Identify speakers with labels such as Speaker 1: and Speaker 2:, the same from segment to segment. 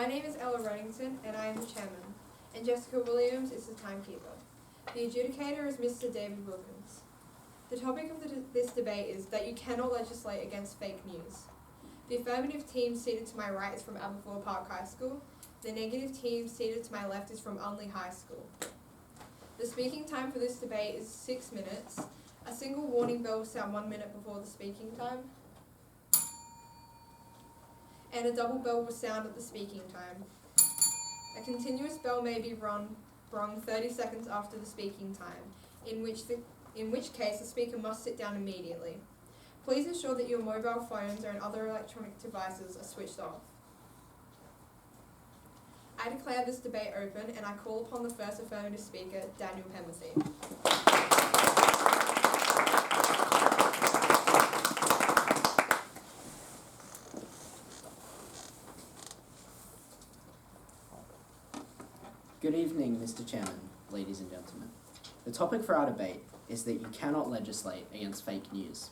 Speaker 1: My name is Ella Reddington and I am the chairman, and Jessica Williams is the timekeeper. The adjudicator is Mr. David Wilkins. The topic of this debate is that you cannot legislate against fake news. The affirmative team seated to my right is from Aberfoyle Park High School. The negative team seated to my left is from Unley High School. The speaking time for this debate is 6 minutes. A single warning bell will sound 1 minute before the speaking time, and a double bell will sound at the speaking time. A continuous bell may be rung 30 seconds after the speaking time, in which case the speaker must sit down immediately. Please ensure that your mobile phones or other electronic devices are switched off. I declare this debate open and I call upon the first affirmative speaker, Daniel Pembroke.
Speaker 2: Good evening, Mr. Chairman, ladies and gentlemen. The topic for our debate is that you cannot legislate against fake news.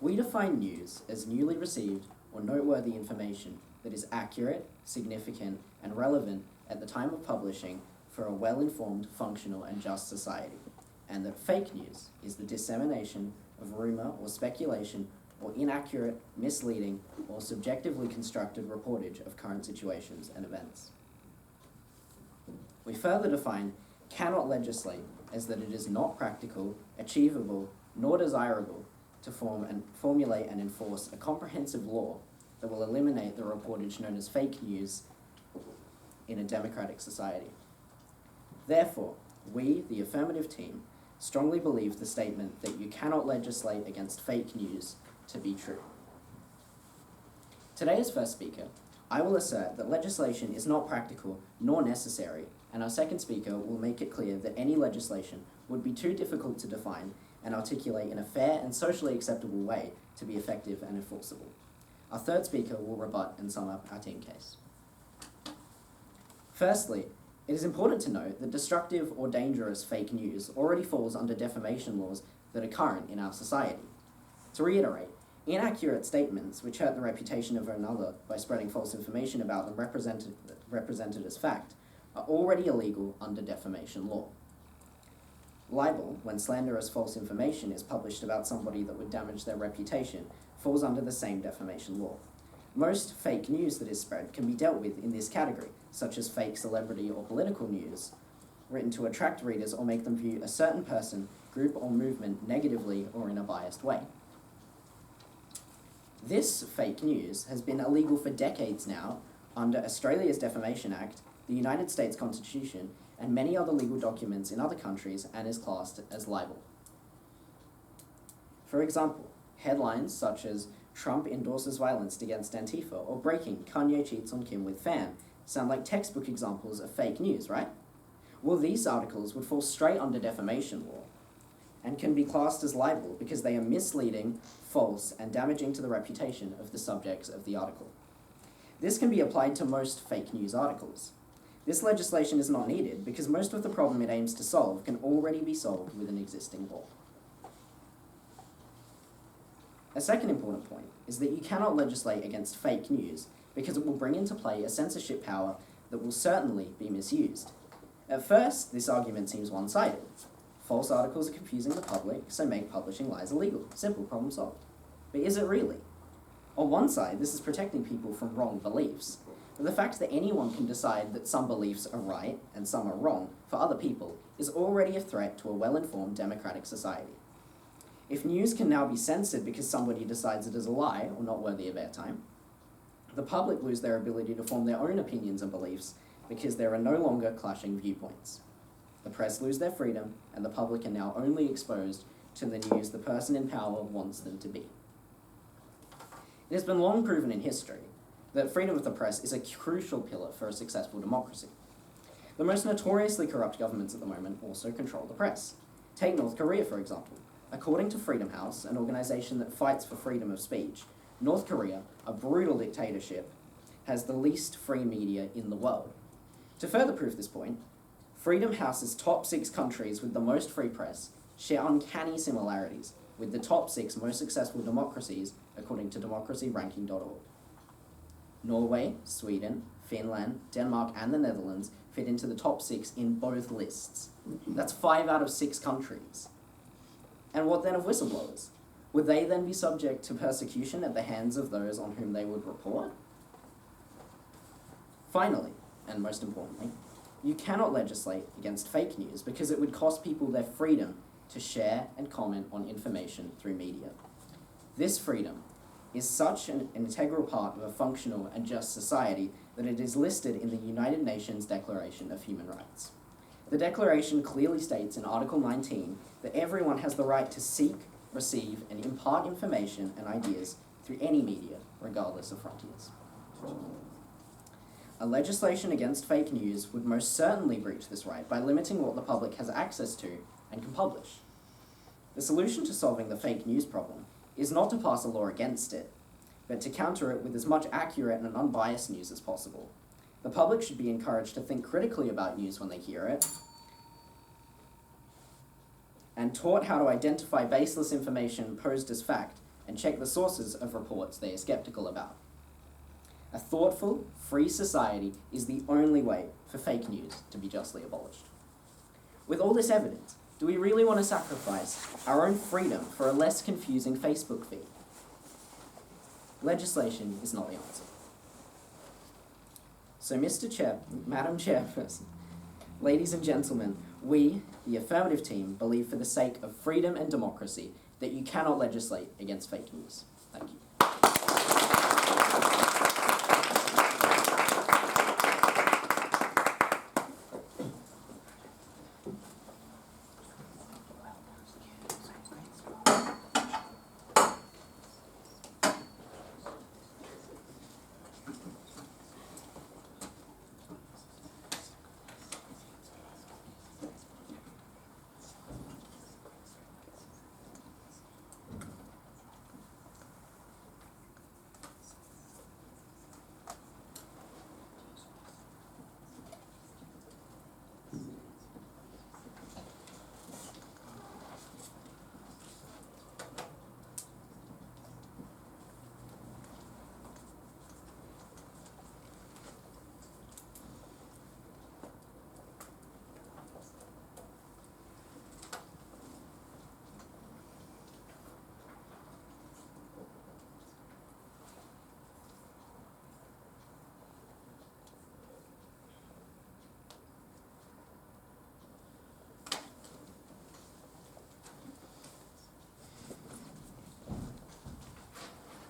Speaker 2: We define news as newly received or noteworthy information that is accurate, significant, and relevant at the time of publishing for a well-informed, functional, and just society, and that fake news is the dissemination of rumour or speculation or inaccurate, misleading, or subjectively constructed reportage of current situations and events. We further define cannot legislate as that it is not practical, achievable, nor desirable to formulate and enforce a comprehensive law that will eliminate the reportage known as fake news in a democratic society. Therefore, we, the affirmative team, strongly believe the statement that you cannot legislate against fake news to be true. Today's first speaker, I will assert that legislation is not practical nor necessary, and our second speaker will make it clear that any legislation would be too difficult to define and articulate in a fair and socially acceptable way to be effective and enforceable. Our third speaker will rebut and sum up our team case. Firstly, it is important to note that destructive or dangerous fake news already falls under defamation laws that are current in our society. To reiterate, inaccurate statements which hurt the reputation of another by spreading false information about them represented as fact are already illegal under defamation law. Libel, when slanderous false information is published about somebody that would damage their reputation, falls under the same defamation law. Most fake news that is spread can be dealt with in this category, such as fake celebrity or political news, written to attract readers or make them view a certain person, group, or movement negatively or in a biased way. This fake news has been illegal for decades now under Australia's Defamation Act, the United States Constitution, and many other legal documents in other countries, and is classed as libel. For example, headlines such as Trump endorses violence against Antifa or breaking Kanye cheats on Kim with fan sound like textbook examples of fake news, right? Well, these articles would fall straight under defamation law and can be classed as libel because they are misleading, false, and damaging to the reputation of the subjects of the article. This can be applied to most fake news articles. This legislation is not needed because most of the problem it aims to solve can already be solved with an existing law. A second important point is that you cannot legislate against fake news because it will bring into play a censorship power that will certainly be misused. At first, this argument seems one-sided. False articles are confusing the public, so make publishing lies illegal. Simple, problem solved. But is it really? On one side, this is protecting people from wrong beliefs. But the fact that anyone can decide that some beliefs are right and some are wrong for other people is already a threat to a well-informed democratic society. If news can now be censored because somebody decides it is a lie or not worthy of airtime, the public lose their ability to form their own opinions and beliefs because there are no longer clashing viewpoints. The press lose their freedom, and the public are now only exposed to the news the person in power wants them to be. It has been long proven in history that freedom of the press is a crucial pillar for a successful democracy. The most notoriously corrupt governments at the moment also control the press. Take North Korea, for example. According to Freedom House, an organization that fights for freedom of speech, North Korea, a brutal dictatorship, has the least free media in the world. To further prove this point, Freedom House's top 6 countries with the most free press share uncanny similarities with the top 6 most successful democracies according to democracyranking.org. Norway, Sweden, Finland, Denmark, and the Netherlands fit into the top 6 in both lists. That's 5 out of 6 countries. And what then of whistleblowers? Would they then be subject to persecution at the hands of those on whom they would report? Finally, and most importantly, you cannot legislate against fake news because it would cost people their freedom to share and comment on information through media. This freedom is such an integral part of a functional and just society that it is listed in the United Nations Declaration of Human Rights. The Declaration clearly states in Article 19 that everyone has the right to seek, receive, and impart information and ideas through any media, regardless of frontiers. A legislation against fake news would most certainly breach this right by limiting what the public has access to and can publish. The solution to solving the fake news problem is not to pass a law against it, but to counter it with as much accurate and unbiased news as possible. The public should be encouraged to think critically about news when they hear it, and taught how to identify baseless information posed as fact and check the sources of reports they are skeptical about. A thoughtful, free society is the only way for fake news to be justly abolished. With all this evidence, do we really want to sacrifice our own freedom for a less confusing Facebook feed? Legislation is not the answer. So, Madam Chairperson, ladies and gentlemen, we, the affirmative team, believe for the sake of freedom and democracy that you cannot legislate against fake news. Thank you.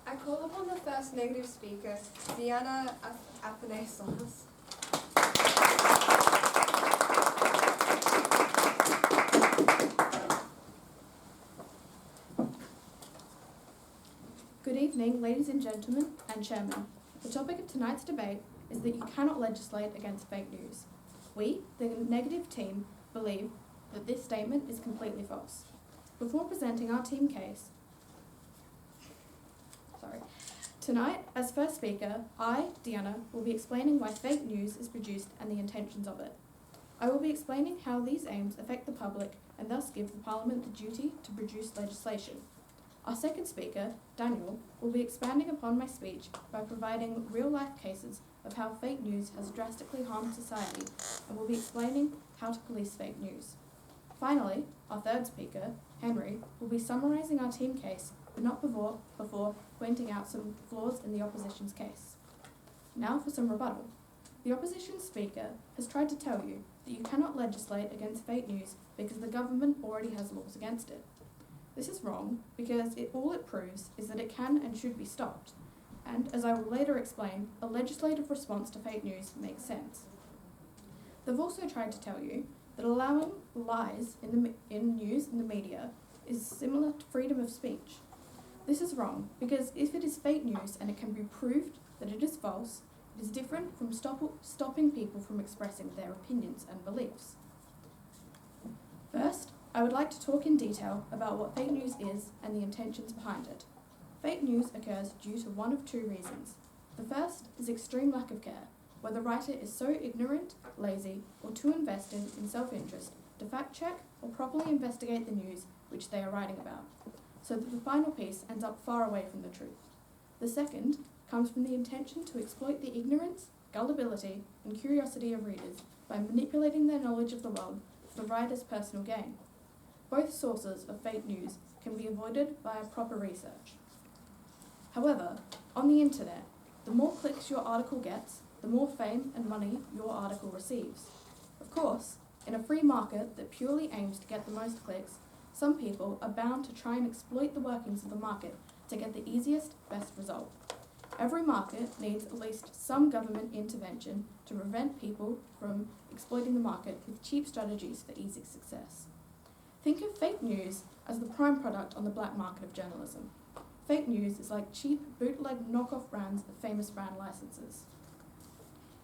Speaker 1: I call upon the first negative speaker, Diana Athanasios.
Speaker 3: Good evening, ladies and gentlemen, and Chairman. The topic of tonight's debate is that you cannot legislate against fake news. We, the negative team, believe that this statement is completely false. Before presenting our team case, tonight, as first speaker, I, Diana, will be explaining why fake news is produced and the intentions of it. I will be explaining how these aims affect the public and thus give the Parliament the duty to produce legislation. Our second speaker, Daniel, will be expanding upon my speech by providing real-life cases of how fake news has drastically harmed society and will be explaining how to police fake news. Finally, our third speaker, Henry, will be summarising our team case, but not before pointing out some flaws in the opposition's case. Now for some rebuttal. The opposition speaker has tried to tell you that you cannot legislate against fake news because the government already has laws against it. This is wrong because all it proves is that it can and should be stopped, and as I will later explain, a legislative response to fake news makes sense. They've also tried to tell you that allowing lies in news and the media is similar to freedom of speech. This is wrong because if it is fake news and it can be proved that it is false, it is different from stopping people from expressing their opinions and beliefs. First, I would like to talk in detail about what fake news is and the intentions behind it. Fake news occurs due to one of two reasons. The first is extreme lack of care, where the writer is so ignorant, lazy, or too invested in self-interest to fact-check or properly investigate the news which they are writing about, so that the final piece ends up far away from the truth. The second comes from the intention to exploit the ignorance, gullibility, and curiosity of readers by manipulating their knowledge of the world for the writer's personal gain. Both sources of fake news can be avoided via proper research. However, on the internet, the more clicks your article gets, the more fame and money your article receives. Of course, in a free market that purely aims to get the most clicks, some people are bound to try and exploit the workings of the market to get the easiest, best result. Every market needs at least some government intervention to prevent people from exploiting the market with cheap strategies for easy success. Think of fake news as the prime product on the black market of journalism. Fake news is like cheap, bootleg knockoff brands of famous brand licenses.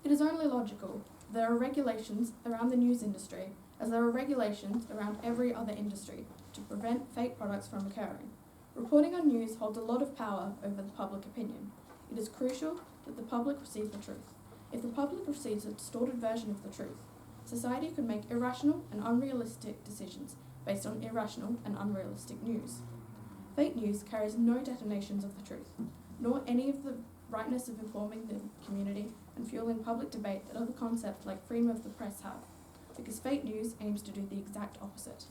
Speaker 3: It is only logical that there are regulations around the news industry, as there are regulations around every other industry, to prevent fake products from occurring. Reporting on news holds a lot of power over the public opinion. It is crucial that the public receive the truth. If the public receives a distorted version of the truth, society could make irrational and unrealistic decisions based on irrational and unrealistic news. Fake news carries no detonations of the truth, nor any of the rightness of informing the community and fueling public debate that other concepts like freedom of the press have, because fake news aims to do the exact opposite.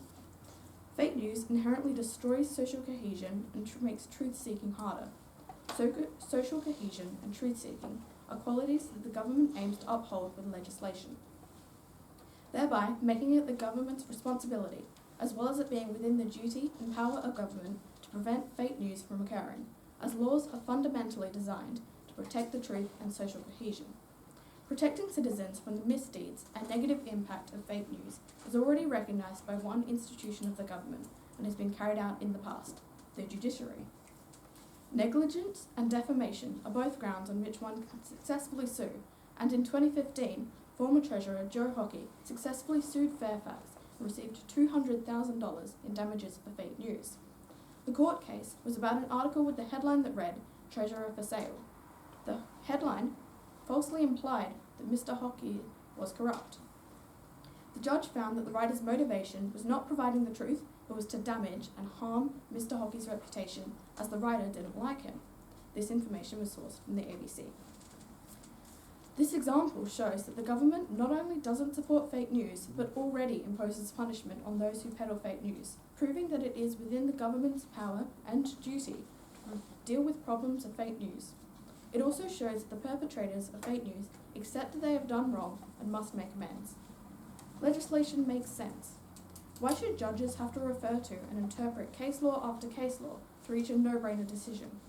Speaker 3: Fake news inherently destroys social cohesion and makes truth-seeking harder. Social cohesion and truth-seeking are qualities that the government aims to uphold with legislation, thereby making it the government's responsibility, as well as it being within the duty and power of government, to prevent fake news from occurring, as laws are fundamentally designed to protect the truth and social cohesion. Protecting citizens from the misdeeds and negative impact of fake news is already recognised by one institution of the government and has been carried out in the past, the judiciary. Negligence and defamation are both grounds on which one can successfully sue, and in 2015, former Treasurer Joe Hockey successfully sued Fairfax and received $200,000 in damages for fake news. The court case was about an article with the headline that read, "Treasurer for Sale." The headline falsely implied that Mr. Hockey was corrupt. The judge found that the writer's motivation was not providing the truth, but was to damage and harm Mr. Hockey's reputation, as the writer didn't like him. This information was sourced from the ABC. This example shows that the government not only doesn't support fake news, but already imposes punishment on those who peddle fake news, proving that it is within the government's power and duty to deal with problems of fake news. It also shows that the perpetrators of fake news accept that they have done wrong and must make amends. Legislation makes sense. Why should judges have to refer to and interpret case law after case law to reach a no-brainer decision?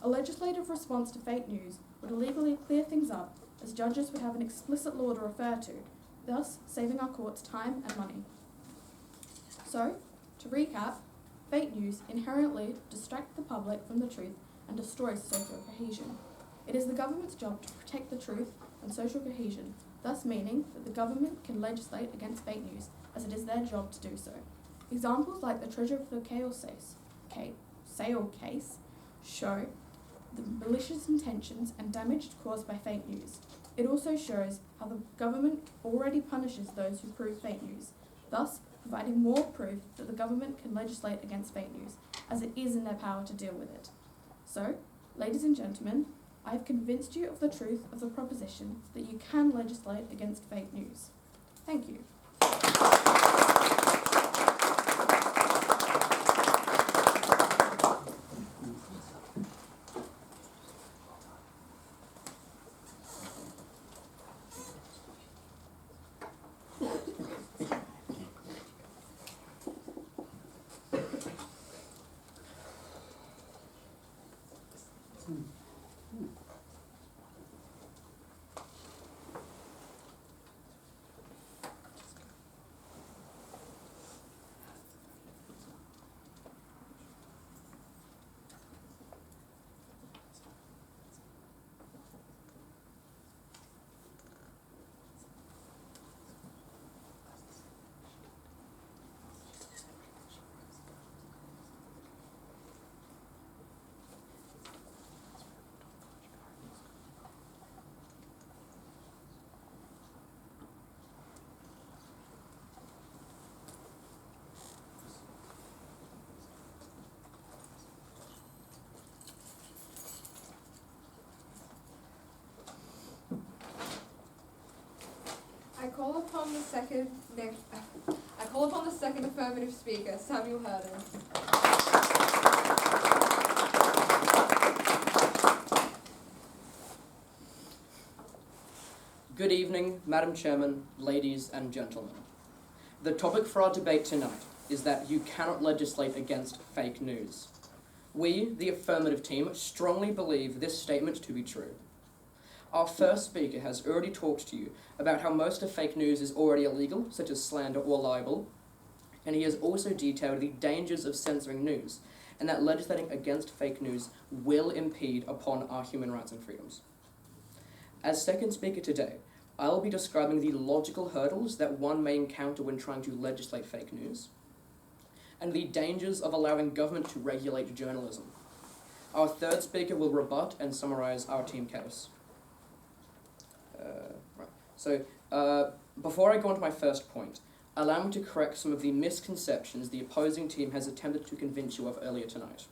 Speaker 3: A legislative response to fake news would legally clear things up, as judges would have an explicit law to refer to, thus saving our courts time and money. So, to recap, fake news inherently distracts the public from the truth and destroys social cohesion. It is the government's job to protect the truth and social cohesion, thus meaning that the government can legislate against fake news, as it is their job to do so. Examples like the Treasurer for Sale case show the malicious intentions and damage caused by fake news. It also shows how the government already punishes those who prove fake news, thus providing more proof that the government can legislate against fake news, as it is in their power to deal with it. So, ladies and gentlemen, I have convinced you of the truth of the proposition that you can legislate against fake news. Thank you.
Speaker 1: call upon the second affirmative speaker, Samuel Herden.
Speaker 4: Good evening, Madam Chairman, ladies and gentlemen. The topic for our debate tonight is that you cannot legislate against fake news. We, the affirmative team, strongly believe this statement to be true. Our first speaker has already talked to you about how most of fake news is already illegal, such as slander or libel, and he has also detailed the dangers of censoring news, and that legislating against fake news will impede upon our human rights and freedoms. As second speaker today, I will be describing the logical hurdles that one may encounter when trying to legislate fake news, and the dangers of allowing government to regulate journalism. Our third speaker will rebut and summarize our team case. Before I go on to my first point, allow me to correct some of the misconceptions the opposing team has attempted to convince you of earlier tonight.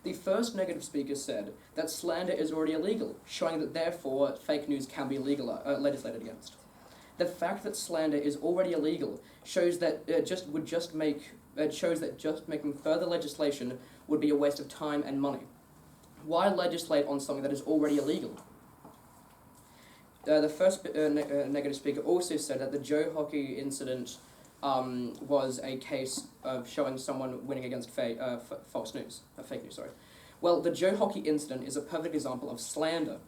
Speaker 4: The first negative speaker said that slander is already illegal, showing that therefore fake news can be legislated against. The fact that slander is already illegal shows that making further legislation would be a waste of time and money. Why legislate on something that is already illegal? The first negative speaker also said that the Joe Hockey incident was a case of showing someone winning against fake news. Well, the Joe Hockey incident is a perfect example of slander,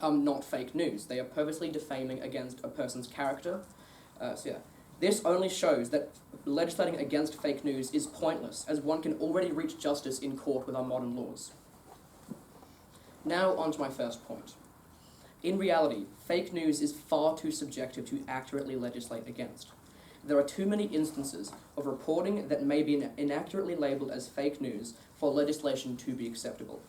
Speaker 4: not fake news. They are purposely defaming against a person's character. This only shows that legislating against fake news is pointless, as one can already reach justice in court with our modern laws. Now on to my first point. In reality, fake news is far too subjective to accurately legislate against. There are too many instances of reporting that may be inaccurately labelled as fake news for legislation to be acceptable.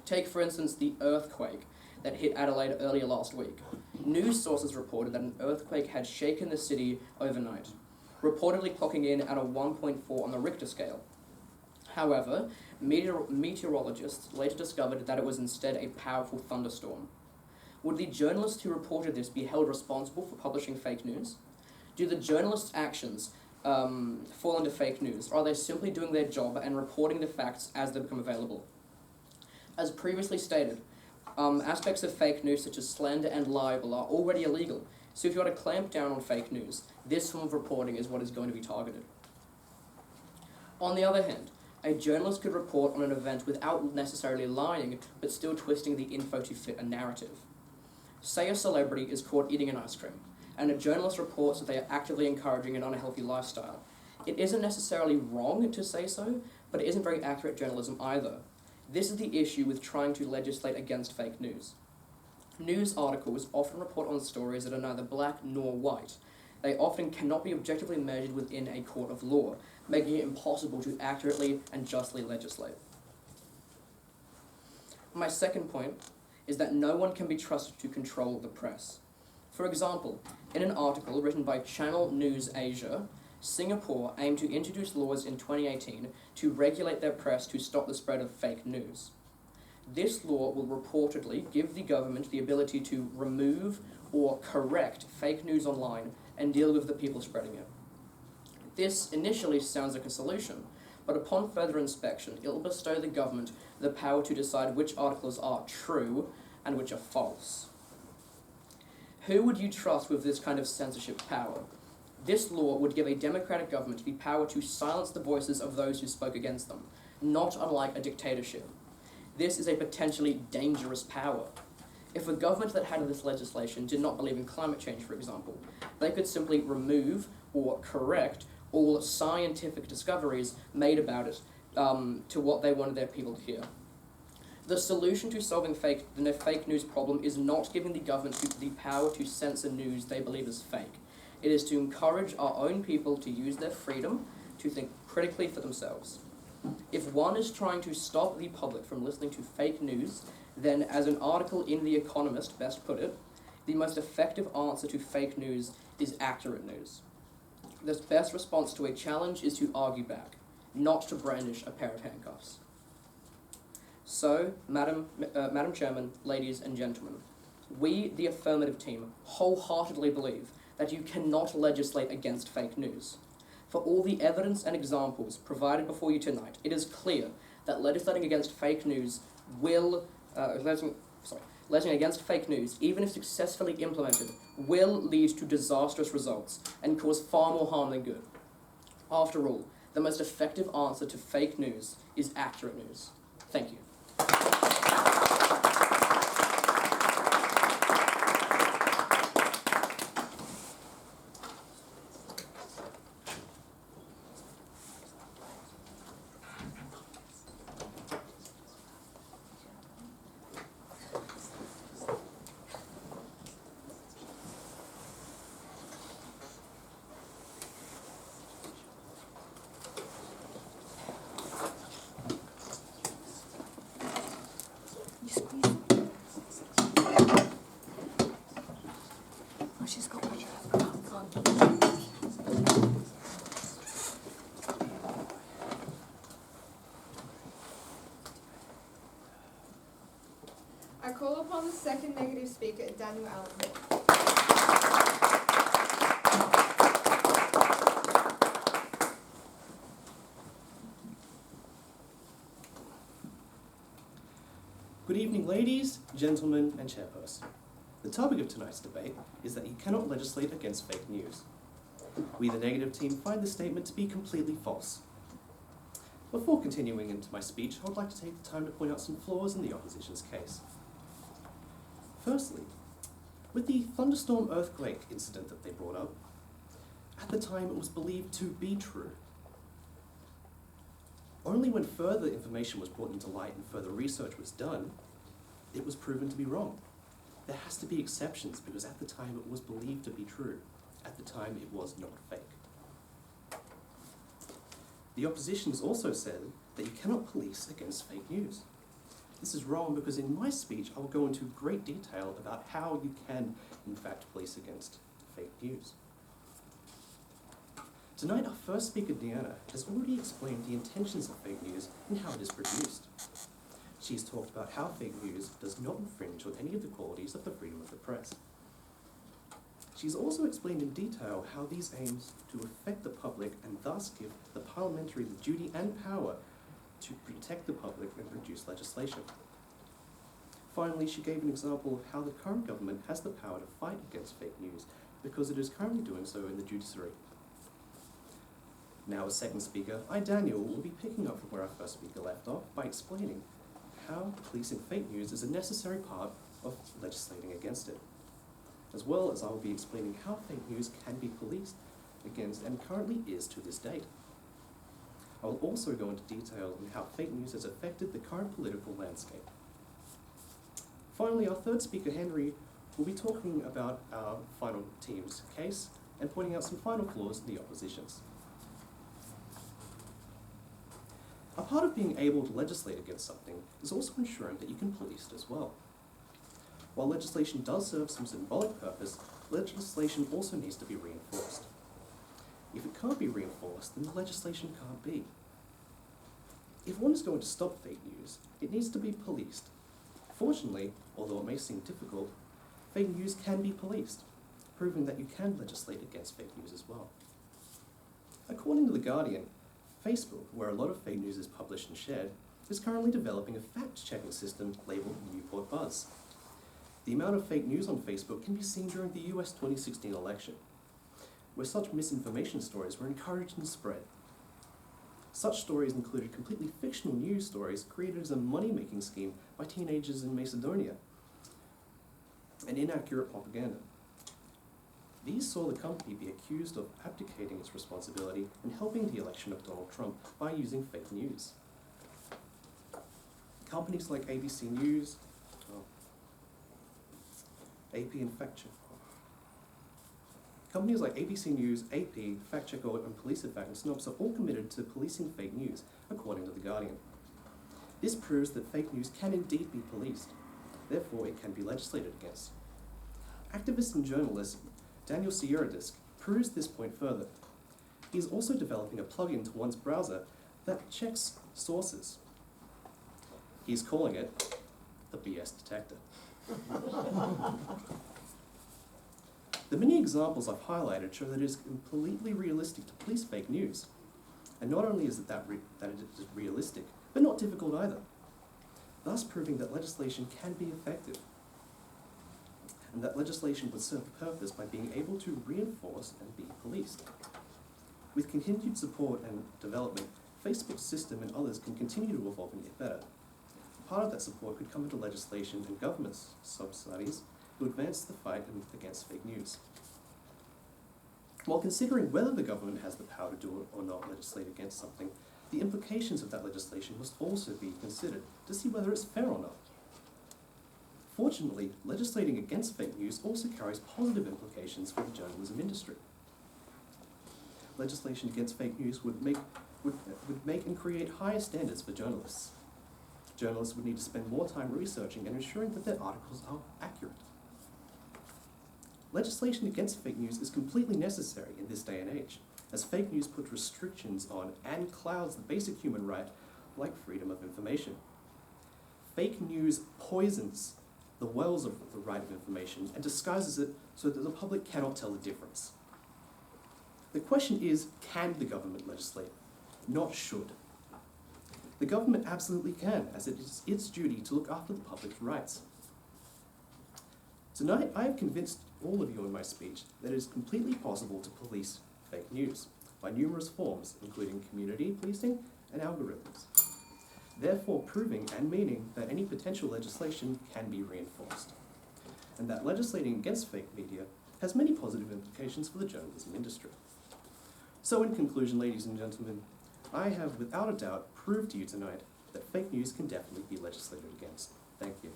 Speaker 4: Take, for instance, the earthquake that hit Adelaide earlier last week. News sources reported that an earthquake had shaken the city overnight, reportedly clocking in at a 1.4 on the Richter scale. However, meteorologists later discovered that it was instead a powerful thunderstorm. Would the journalists who reported this be held responsible for publishing fake news? Do the journalists' actions fall into fake news, or are they simply doing their job and reporting the facts as they become available? As previously stated, aspects of fake news such as slander and libel are already illegal, so if you want to clamp down on fake news, this form of reporting is what is going to be targeted. On the other hand, a journalist could report on an event without necessarily lying, but still twisting the info to fit a narrative. Say a celebrity is caught eating an ice cream, and a journalist reports that they are actively encouraging an unhealthy lifestyle. It isn't necessarily wrong to say so, but it isn't very accurate journalism either. This is the issue with trying to legislate against fake news. News articles often report on stories that are neither black nor white. They often cannot be objectively measured within a court of law, making it impossible to accurately and justly legislate. My second point is that no one can be trusted to control the press. For example, in an article written by Channel News Asia, Singapore aimed to introduce laws in 2018 to regulate their press to stop the spread of fake news. This law will reportedly give the government the ability to remove or correct fake news online and deal with the people spreading it. This initially sounds like a solution, but upon further inspection, it will bestow the government the power to decide which articles are true and which are false. Who would you trust with this kind of censorship power? This law would give a democratic government the power to silence the voices of those who spoke against them, not unlike a dictatorship. This is a potentially dangerous power. If a government that had this legislation did not believe in climate change, for example, they could simply remove or correct all scientific discoveries made about it to what they wanted their people to hear. The solution to solving the fake news problem is not giving the government the power to censor news they believe is fake. It is to encourage our own people to use their freedom to think critically for themselves. If one is trying to stop the public from listening to fake news, then, as an article in The Economist best put it, the most effective answer to fake news is accurate news. The best response to a challenge is to argue back, not to brandish a pair of handcuffs. So, Madam Chairman, ladies and gentlemen, We, the affirmative team, wholeheartedly believe that you cannot legislate against fake news. For all the evidence and examples provided before you tonight, it is clear that legislating against fake news legislating against fake news, even if successfully implemented, will lead to disastrous results and cause far more harm than good. After all, the most effective answer to fake news is accurate news. Thank you.
Speaker 1: I call upon the second negative speaker, Daniel Allen.
Speaker 5: Good evening, ladies, gentlemen, and chairperson. The topic of tonight's debate is that you cannot legislate against fake news. We, the negative team, find this statement to be completely false. Before continuing into my speech, I would like to take the time to point out some flaws in the opposition's case. Firstly, with the thunderstorm earthquake incident that they brought up, at the time it was believed to be true. Only when further information was brought into light and further research was done, it was proven to be wrong. There has to be exceptions because at the time it was believed to be true. At the time it was not fake. The opposition has also said that you cannot police against fake news. This is wrong because in my speech I will go into great detail about how you can, in fact, police against fake news. Tonight our first speaker, Deanna, has already explained the intentions of fake news and how it is produced. She's talked about how fake news does not infringe on any of the qualities of the freedom of the press. She's also explained in detail how these aims to affect the public and thus give the parliamentary the duty and power to protect the public and produce legislation. Finally, she gave an example of how the current government has the power to fight against fake news because it is currently doing so in the judiciary. Now, as second speaker, I, Daniel, will be picking up from where our first speaker left off by explaining how policing fake news is a necessary part of legislating against it, as well as I will be explaining how fake news can be policed against and currently is to this date. I will also go into detail on how fake news has affected the current political landscape. Finally, our third speaker, Henry, will be talking about our final team's case and pointing out some final flaws in the opposition's. A part of being able to legislate against something is also ensuring that you can police it as well. While legislation does serve some symbolic purpose, legislation also needs to be reinforced. If it can't be reinforced, then the legislation can't be. If one is going to stop fake news, it needs to be policed. Fortunately, although it may seem difficult, fake news can be policed, proving that you can legislate against fake news as well. According to The Guardian, Facebook, where a lot of fake news is published and shared, is currently developing a fact-checking system labeled Newport Buzz. The amount of fake news on Facebook can be seen during the US 2016 election, where such misinformation stories were encouraged and spread. Such stories included completely fictional news stories created as a money-making scheme by teenagers in Macedonia, and inaccurate propaganda. These saw the company be accused of abdicating its responsibility and helping the election of Donald Trump by using fake news. Companies like ABC News, AP and Fact Check. Companies like ABC News, AP, Fact Check, and Police Fact and Snopes are all committed to policing fake news, according to The Guardian. This proves that fake news can indeed be policed. Therefore, it can be legislated against. Activist and journalist Daniel Sierradisk proves this point further. He is also developing a plugin to one's browser that checks sources. He's calling it the BS detector. The many examples I've highlighted show that it is completely realistic to police fake news. And not only is it that it is realistic, but not difficult either, thus proving that legislation can be effective, and that legislation would serve a purpose by being able to reinforce and be policed. With continued support and development, Facebook's system and others can continue to evolve and get better. Part of that support could come into legislation and government subsidies to advance the fight against fake news. While considering whether the government has the power to do it or not legislate against something, the implications of that legislation must also be considered to see whether it's fair or not. Fortunately, legislating against fake news also carries positive implications for the journalism industry. Legislation against fake news would make and create higher standards for journalists. Journalists would need to spend more time researching and ensuring that their articles are accurate. Legislation against fake news is completely necessary in this day and age, as fake news puts restrictions on and clouds the basic human right like freedom of information. Fake news poisons the wells of the right of information and disguises it so that the public cannot tell the difference. The question is, can the government legislate? Not should. The government absolutely can, as it is its duty to look after the public's rights. Tonight, I have convinced all of you in my speech that it is completely possible to police fake news by numerous forms, including community policing and algorithms, therefore proving and meaning that any potential legislation can be reinforced, and that legislating against fake media has many positive implications for the journalism industry. So in conclusion, ladies and gentlemen, I have without a doubt proved to you tonight that fake news can definitely be legislated against. Thank you.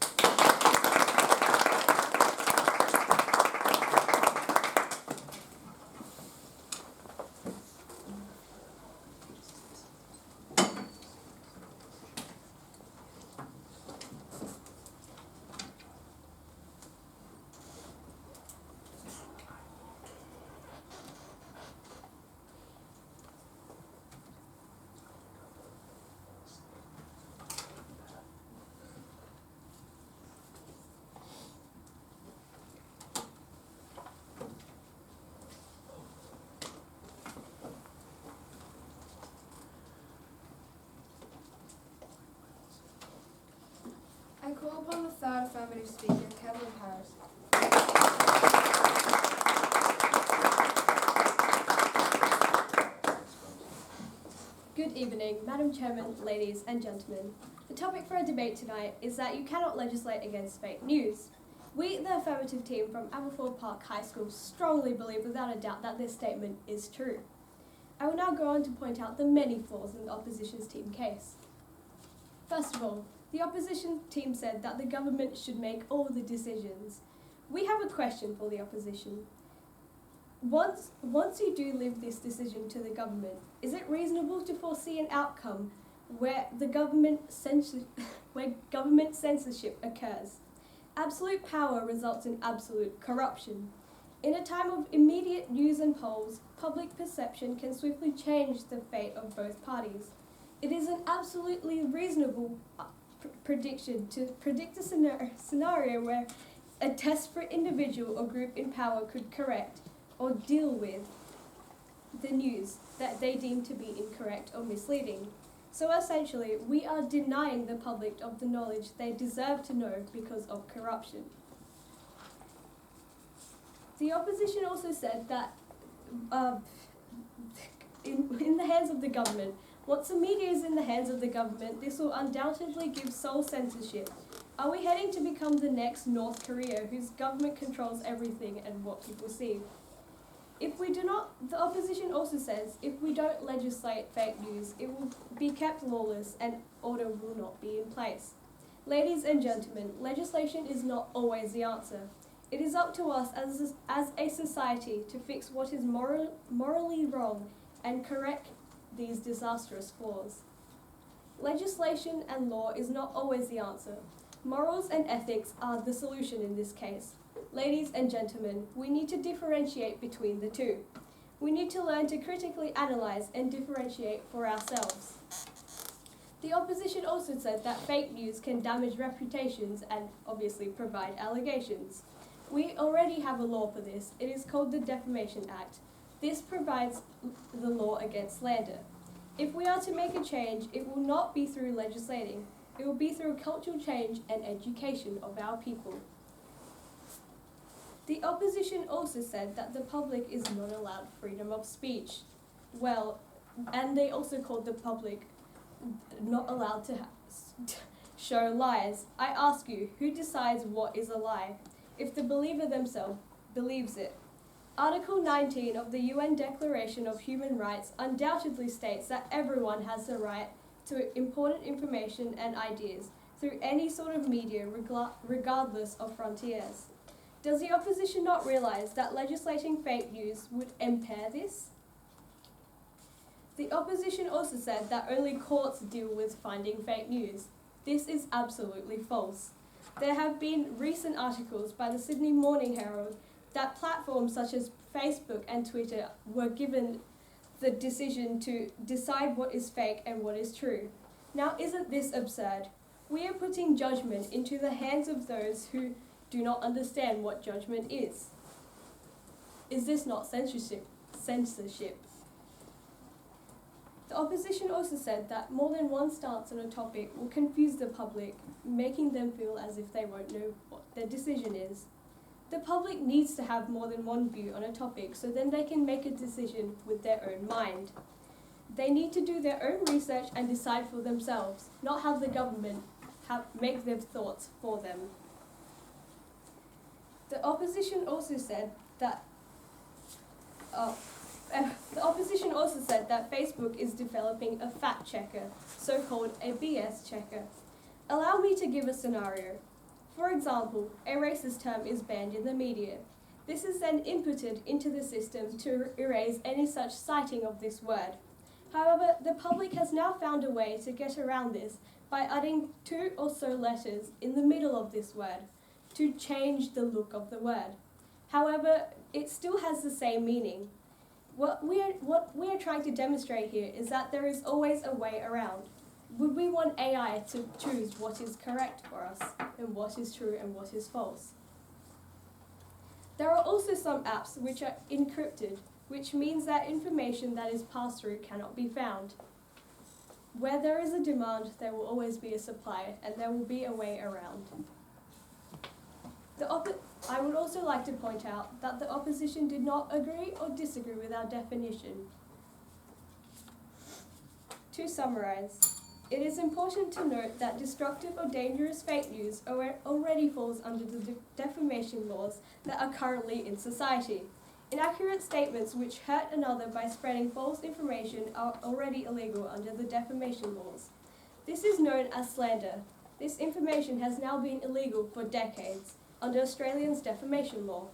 Speaker 1: I call upon the third affirmative speaker, Kevin Harris.
Speaker 6: Good evening, Madam Chairman, ladies and gentlemen. The topic for our debate tonight is that you cannot legislate against fake news. We, the affirmative team from Aberfoyle Park High School, strongly believe without a doubt that this statement is true. I will now go on to point out the many flaws in the opposition's team case. First of all, the opposition team said that the government should make all the decisions. We have a question for the opposition. Once you do leave this decision to the government, is it reasonable to foresee an outcome where government censorship occurs? Absolute power results in absolute corruption. In a time of immediate news and polls, public perception can swiftly change the fate of both parties. It is an absolutely reasonable prediction to predict a scenario where a desperate individual or group in power could correct or deal with the news that they deem to be incorrect or misleading. So essentially, we are denying the public of the knowledge they deserve to know because of corruption. The opposition also said that in the hands of the government, once the media is in the hands of the government, this will undoubtedly give sole censorship. Are we heading to become the next North Korea, whose government controls everything and what people see? If we do not, the opposition also says, if we don't legislate fake news, it will be kept lawless and order will not be in place. Ladies and gentlemen, legislation is not always the answer. It is up to us as a society to fix what is morally wrong and correct these disastrous flaws. Legislation and law is not always the answer. Morals and ethics are the solution in this case. Ladies and gentlemen, we need to differentiate between the two. We need to learn to critically analyze and differentiate for ourselves. The opposition also said that fake news can damage reputations and obviously provide allegations. We already have a law for this. It is called the Defamation Act. This provides the law against slander. If we are to make a change, it will not be through legislating. It will be through cultural change and education of our people. The opposition also said that the public is not allowed freedom of speech. Well, and they also called the public not allowed to show lies. I ask you, who decides what is a lie? If the believer themselves believes it. Article 19 of the UN Declaration of Human Rights undoubtedly states that everyone has the right to important information and ideas through any sort of media regardless of frontiers. Does the opposition not realise that legislating fake news would impair this? The opposition also said that only courts deal with finding fake news. This is absolutely false. There have been recent articles by the Sydney Morning Herald that platforms such as Facebook and Twitter were given the decision to decide what is fake and what is true. Now, isn't this absurd? We are putting judgment into the hands of those who do not understand what judgment is. Is this not censorship? The opposition also said that more than one stance on a topic will confuse the public, making them feel as if they won't know what their decision is. The public needs to have more than one view on a topic so then they can make a decision with their own mind. They need to do their own research and decide for themselves, not have the government make their thoughts for them. The opposition also said that Facebook is developing a fact checker, so-called a BS checker. Allow me to give a scenario. For example, a racist term is banned in the media. This is then inputted into the system to erase any such citing of this word. However, the public has now found a way to get around this by adding 2 or so letters in the middle of this word to change the look of the word. However, it still has the same meaning. What we are trying to demonstrate here is that there is always a way around. Would we want AI to choose what is correct for us and what is true and what is false? There are also some apps which are encrypted, which means that information that is passed through cannot be found. Where there is a demand, there will always be a supply, and there will be a way around. I would also like to point out that the opposition did not agree or disagree with our definition. To summarise, it is important to note that destructive or dangerous fake news already falls under the defamation laws that are currently in society. Inaccurate statements which hurt another by spreading false information are already illegal under the defamation laws. This is known as slander. This information has now been illegal for decades under Australia's defamation law.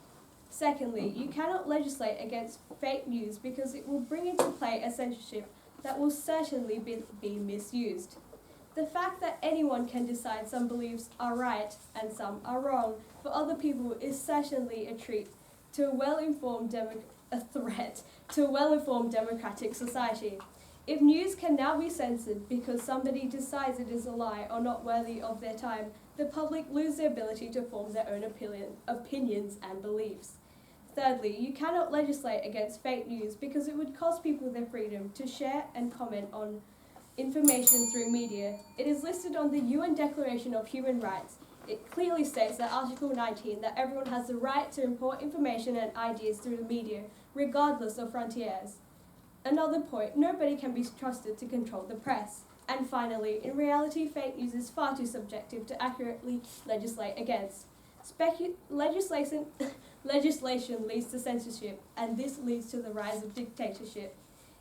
Speaker 6: Secondly, you cannot legislate against fake news because it will bring into play a censorship that will certainly be misused. The fact that anyone can decide some beliefs are right and some are wrong for other people is certainly a threat to a well-informed democratic society. If news can now be censored because somebody decides it is a lie or not worthy of their time, the public lose their ability to form their own opinions and beliefs. Thirdly, you cannot legislate against fake news because it would cost people their freedom to share and comment on information through media. It is listed on the UN Declaration of Human Rights. It clearly states that Article 19 that everyone has the right to import information and ideas through the media, regardless of frontiers. Another point, nobody can be trusted to control the press. And finally, in reality, fake news is far too subjective to accurately legislate against. Legislation leads to censorship, and this leads to the rise of dictatorship.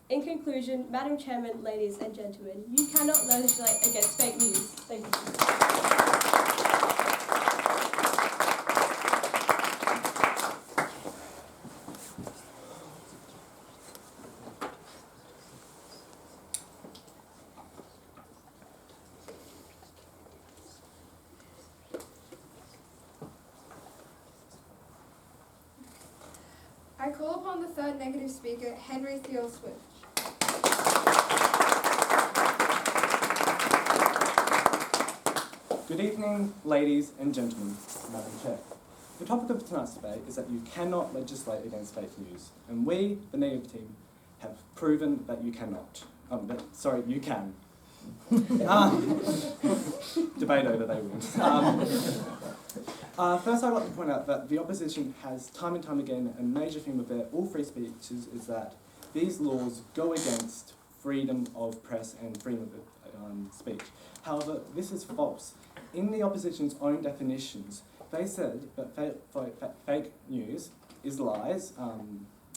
Speaker 6: In conclusion, Madam Chairman, ladies and gentlemen, you cannot legislate against fake news. Thank you.
Speaker 1: I call upon the third negative speaker, Henry Theo Swift.
Speaker 7: Good evening, ladies and gentlemen, Madam Chair. The topic of tonight's debate is that you cannot legislate against fake news, and we, the Native team, have proven that you cannot. You can. Debate over, they win. First, I'd like to point out that the opposition has time and time again, a major theme of their all free speeches is that these laws go against freedom of press and freedom of speech. However, this is false. In the opposition's own definitions, they said that fake news is lies,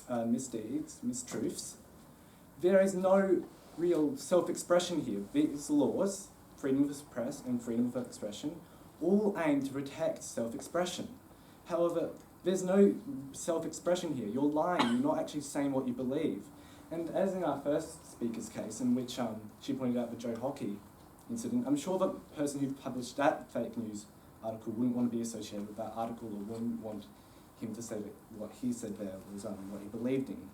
Speaker 7: misdeeds, mistruths. There is no real self-expression here. These laws, freedom of press and freedom of expression, all aim to protect self-expression. However, there's no self-expression here. You're lying, you're not actually saying what you believe. And as in our first speaker's case, in which she pointed out the Joe Hockey incident, I'm sure the person who published that fake news article wouldn't want to be associated with that article or wouldn't want him to say that what he said there was what he believed in.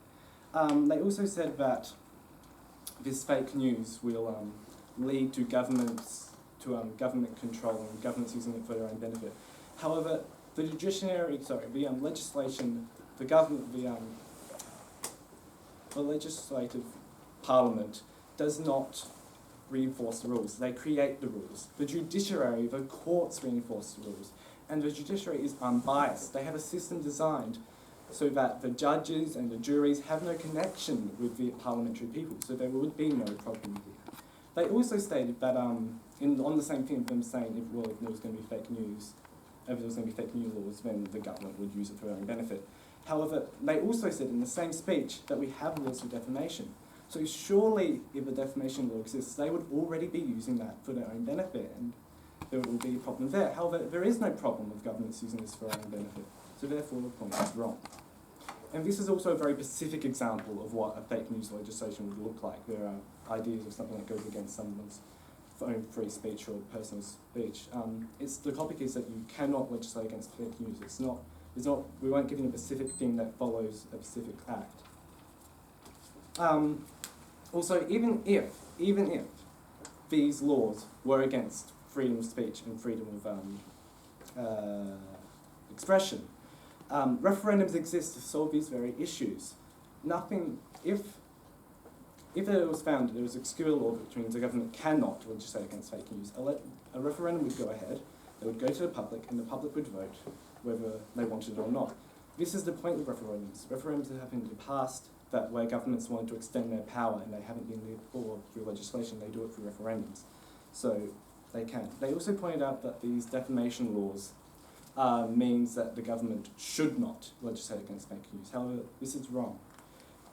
Speaker 7: They also said that this fake news will lead to government control and governments using it for their own benefit. However, the legislation, the legislative parliament does not reinforce the rules. They create the rules. The judiciary, the courts reinforce the rules. And the judiciary is unbiased. They have a system designed so that the judges and the juries have no connection with the parliamentary people, so there would be no problem here. They also stated that, on the same thing, them saying if there was going to be fake news, if there was going to be fake news laws, then the government would use it for their own benefit. However, they also said in the same speech that we have laws for defamation. So surely, if a defamation law exists, they would already be using that for their own benefit, and there will be a problem there. However, there is no problem with governments using this for their own benefit, so therefore the point is wrong. And this is also a very specific example of what a fake news legislation would look like. There are ideas of something that goes against someone's own free speech or personal speech. The topic is that you cannot legislate against fake news. We won't give you a specific thing that follows a specific act. Also, even if these laws were against freedom of speech and freedom of expression, referendums exist to solve these very issues. If it was found that there was a obscure law which means the government cannot legislate against fake news, a referendum would go ahead, it would go to the public, and the public would vote whether they wanted it or not. This is the point of referendums. Referendums have happened in the past where governments wanted to extend their power and they haven't been through legislation, they do it through referendums. So they can. They also pointed out that these defamation laws means that the government should not legislate against fake news. However, this is wrong.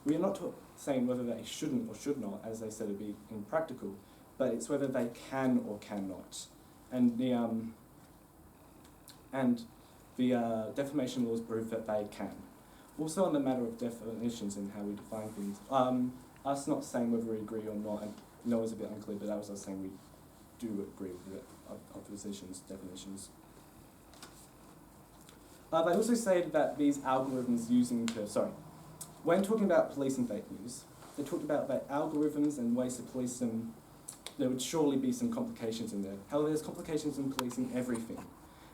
Speaker 7: We are not saying whether they shouldn't or should not, as they said it'd be impractical, but it's whether they can or cannot. And the defamation laws prove that they can. Also on the matter of definitions and how we define things, us not saying whether we agree or not, and I know it's a bit unclear, but that was us saying we do agree with the opposition's definitions. They also say that these algorithms when talking about policing fake news, they talked about that algorithms and ways to police them, there would surely be some complications in there. However, there's complications in policing everything.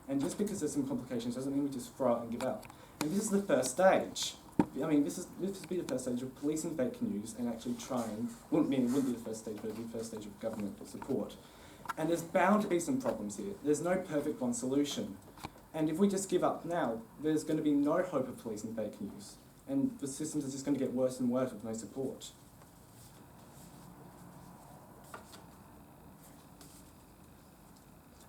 Speaker 7: And just because there's some complications doesn't mean we just throw it and give up. And this is the first stage. I mean, this would be the first stage of policing fake news and actually trying, it wouldn't be the first stage, but it would be the first stage of government support. And there's bound to be some problems here. There's no perfect one solution. And if we just give up now, there's going to be no hope of policing fake news. And the systems are just going to get worse and worse with no support.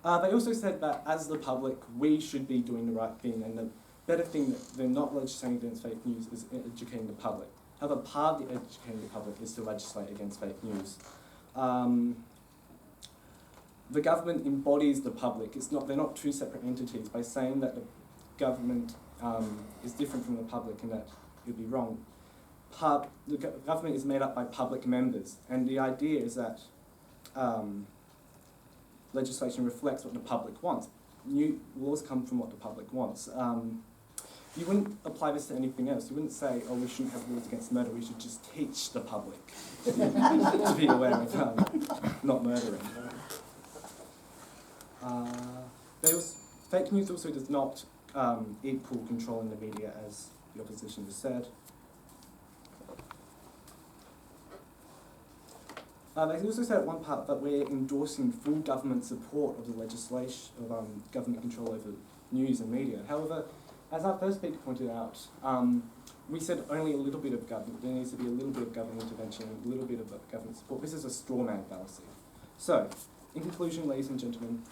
Speaker 7: They also said that as the public, we should be doing the right thing, and the better thing that they're not legislating against fake news is educating the public. However, part of the educating the public is to legislate against fake news. The government embodies the public. They're not two separate entities. By saying that the government is different from the public and that it would be wrong, the government is made up by public members, and the idea is that legislation reflects what the public wants. New laws come from what the public wants. You wouldn't apply this to anything else. You wouldn't say, oh, we shouldn't have laws against murder, we should just teach the public to be aware of not murdering. Fake news also does not equal controlling the media, as the opposition has said. They also said at one part that we're endorsing full government support of the legislation of government control over news and media. However, as our first speaker pointed out, we said only a little bit of government. There needs to be a little bit of government intervention, a little bit of government support. This is a straw man fallacy. So, in conclusion, ladies and gentlemen,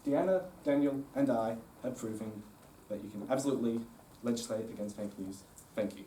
Speaker 7: Deanna, Daniel, and I have proven that you can absolutely legislate against fake news. Thank you.